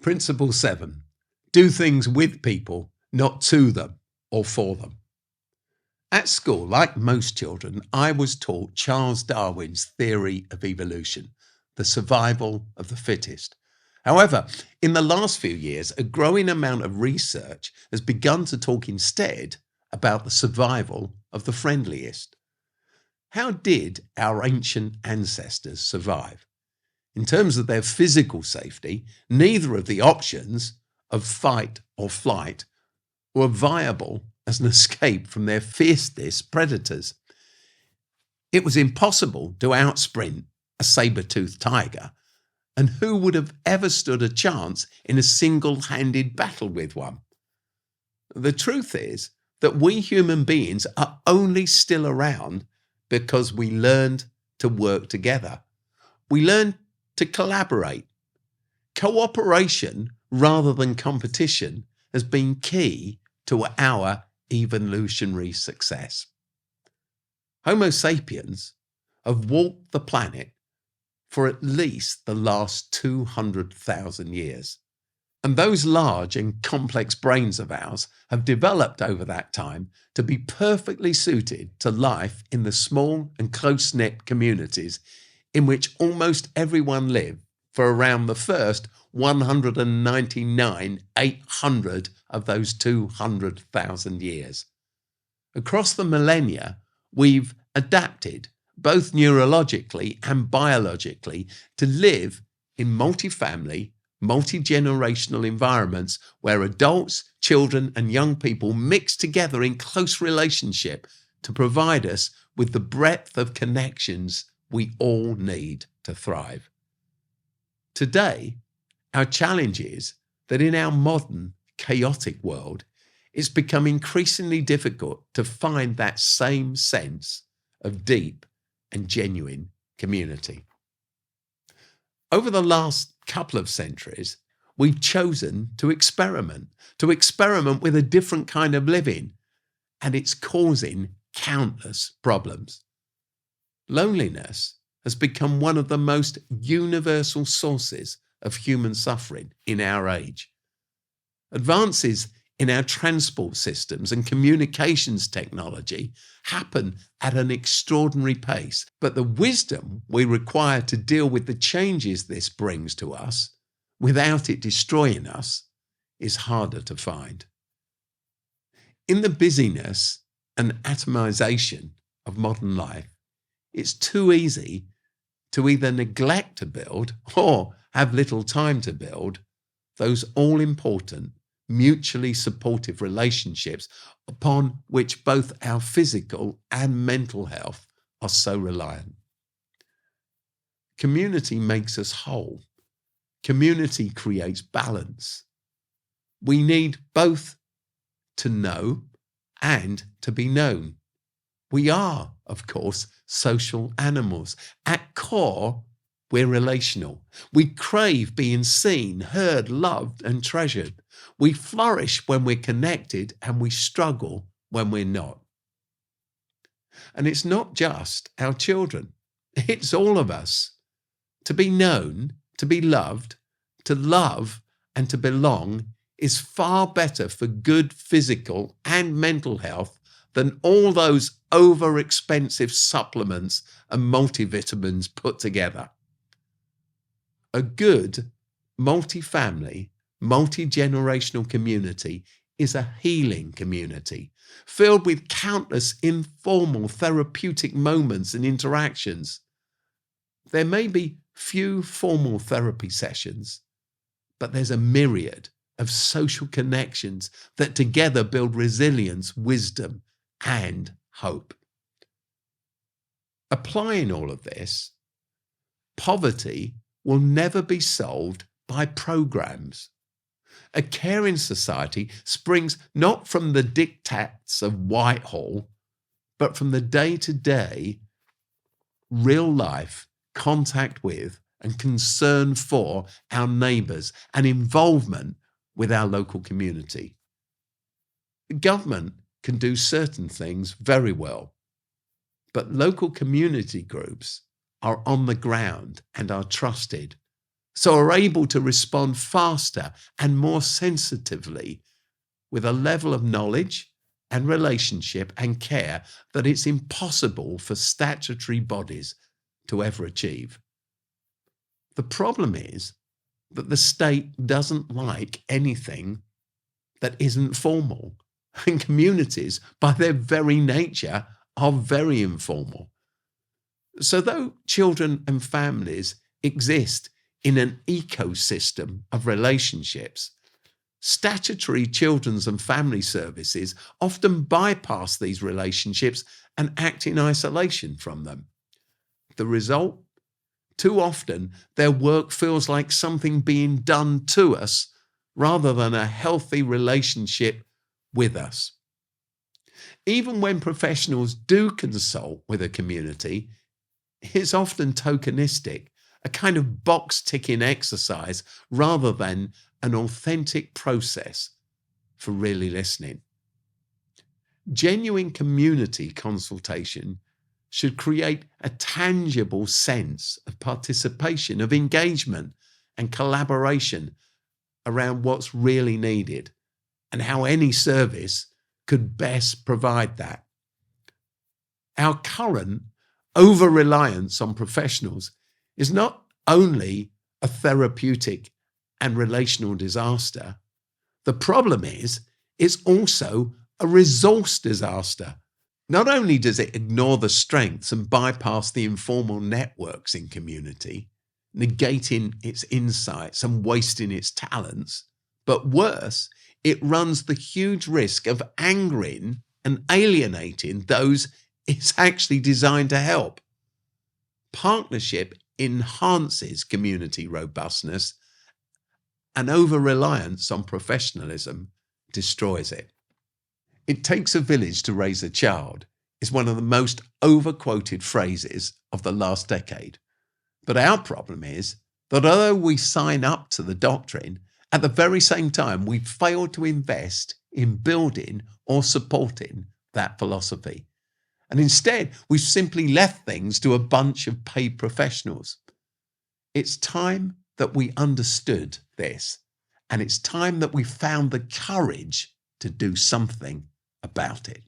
Principle 7. Do things with people, not to them or for them. At school, like most children, I was taught Charles Darwin's theory of evolution, the survival of the fittest. However, in the last few years, a growing amount of research has begun to talk instead about the survival of the friendliest. How did our ancient ancestors survive? In terms of their physical safety, neither of the options of fight or flight were viable as an escape from their fiercest predators. It was impossible to outsprint a saber-toothed tiger, and who would have ever stood a chance in a single-handed battle with one? The truth is that we human beings are only still around because we learned to work together. We learned to collaborate. Cooperation rather than competition has been key to our evolutionary success. Homo sapiens have walked the planet for at least the last 200,000 years. And those large and complex brains of ours have developed over that time to be perfectly suited to life in the small and close-knit communities in which almost everyone lived for around the first 199,800 of those 200,000 years. Across the millennia, we've adapted, both neurologically and biologically, to live in multi-family, multi-generational environments where adults, children, and young people mix together in close relationship to provide us with the breadth of connections we all need to thrive. Today, our challenge is that in our modern, chaotic world, it's become increasingly difficult to find that same sense of deep and genuine community. Over the last couple of centuries, we've chosen to experiment with a different kind of living, and it's causing countless problems. Loneliness has become one of the most universal sources of human suffering in our age. Advances in our transport systems and communications technology happen at an extraordinary pace, but the wisdom we require to deal with the changes this brings to us without it destroying us is harder to find. In the busyness and atomization of modern life, it's too easy to either neglect to build or have little time to build those all-important, mutually supportive relationships upon which both our physical and mental health are so reliant. Community makes us whole. Community creates balance. We need both to know and to be known. We are, of course, social animals. At core, we're relational. We crave being seen, heard, loved, and treasured. We flourish when we're connected, and we struggle when we're not. And it's not just our children. It's all of us. To be known, to be loved, to love, and to belong is far better for good physical and mental health than all those over-expensive supplements and multivitamins put together. A good, multi-family, multi-generational community is a healing community filled with countless informal therapeutic moments and interactions. There may be few formal therapy sessions, but there's a myriad of social connections that together build resilience, wisdom, and hope. Applying all of this, poverty will never be solved by programs. A caring society springs not from the diktats of Whitehall, but from the day-to-day, real-life contact with and concern for our neighbours and involvement with our local community. The government can do certain things very well, but local community groups are on the ground and are trusted, so are able to respond faster and more sensitively with a level of knowledge and relationship and care that it's impossible for statutory bodies to ever achieve. The problem is that the state doesn't like anything that isn't formal, and communities, by their very nature, are very informal. So though children and families exist in an ecosystem of relationships, statutory children's and family services often bypass these relationships and act in isolation from them. The result? Too often, their work feels like something being done to us rather than a healthy relationship with us. Even when professionals do consult with a community, it's often tokenistic, a kind of box-ticking exercise rather than an authentic process for really listening. Genuine community consultation should create a tangible sense of participation, of engagement and collaboration around what's really needed and how any service could best provide that. Our current over-reliance on professionals is not only a therapeutic and relational disaster. The problem is it's also a resource disaster. Not only does it ignore the strengths and bypass the informal networks in community, negating its insights and wasting its talents, but worse, it runs the huge risk of angering and alienating those it's actually designed to help. Partnership enhances community robustness, and over-reliance on professionalism destroys it. It takes a village to raise a child is one of the most over-quoted phrases of the last decade. But our problem is that although we sign up to the doctrine, at the very same time we fail to invest in building or supporting that philosophy. And instead, we've simply left things to a bunch of paid professionals. It's time that we understood this, and it's time that we found the courage to do something about it.